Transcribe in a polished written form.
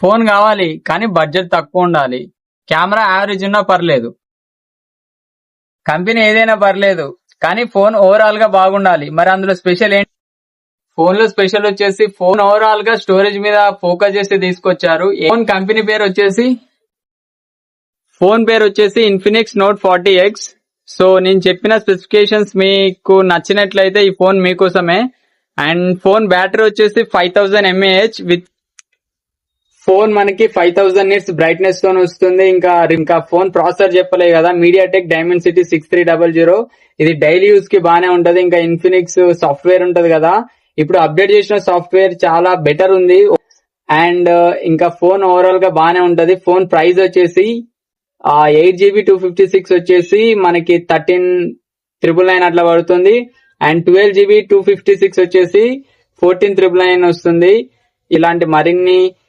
Phone కావాలి కానీ budget తక్కువ ఉండాలి. కెమెరా యావరేజ్ ఉన్నా పర్లేదు. కంపెనీ ఏదైనా పర్లేదు కానీ ఫోన్ ఓవరాల్ గా బాగుండాలి. మరి అందులో స్పెషల్ ఏంటి? ఫోన్ లో స్పెషల్ వచ్చేసి ఫోన్ ఓవరాల్ గా స్టోరేజ్ మీద ఫోకస్ చేసి తీసుకొచ్చారు. ఫోన్ కంపెనీ పేరు వచ్చేసి ఇన్ఫినిక్స్ నోట్ 40X. సో నేను చెప్పిన స్పెసిఫికేషన్స్ మీకు నచ్చినట్లయితే ఈ ఫోన్ మీకోసమే. అండ్ ఫోన్ బ్యాటరీ వచ్చేసి 5000 mAh విత్ ఫోన్ మనకి 5000 నిట్స్ బ్రైట్నెస్ తో వస్తుంది. ఇంకా ఫోన్ ప్రాసెసర్ చెప్పలే కదా, మీడియాటెక్ డైమెన్సిటీ 6300. ఇది డైలీ యూజ్ కి బానే ఉంటది. ఇంకా ఇన్ఫినిక్స్ సాఫ్ట్వేర్ ఉంటది కదా, ఇప్పుడు అప్డేట్ చేసిన సాఫ్ట్వేర్ చాలా బెటర్ ఉంది. అండ్ ఇంకా ఫోన్ ఓవరాల్ గా బానే ఉంటది. ఫోన్ ప్రైస్ వచ్చేసి 8GB 256 వచ్చేసి మనకి 13,999 అట్లా పడుతుంది. అండ్ 12GB 256 వచ్చేసి 14,999 వస్తుంది. ఇలాంటి మరిన్ని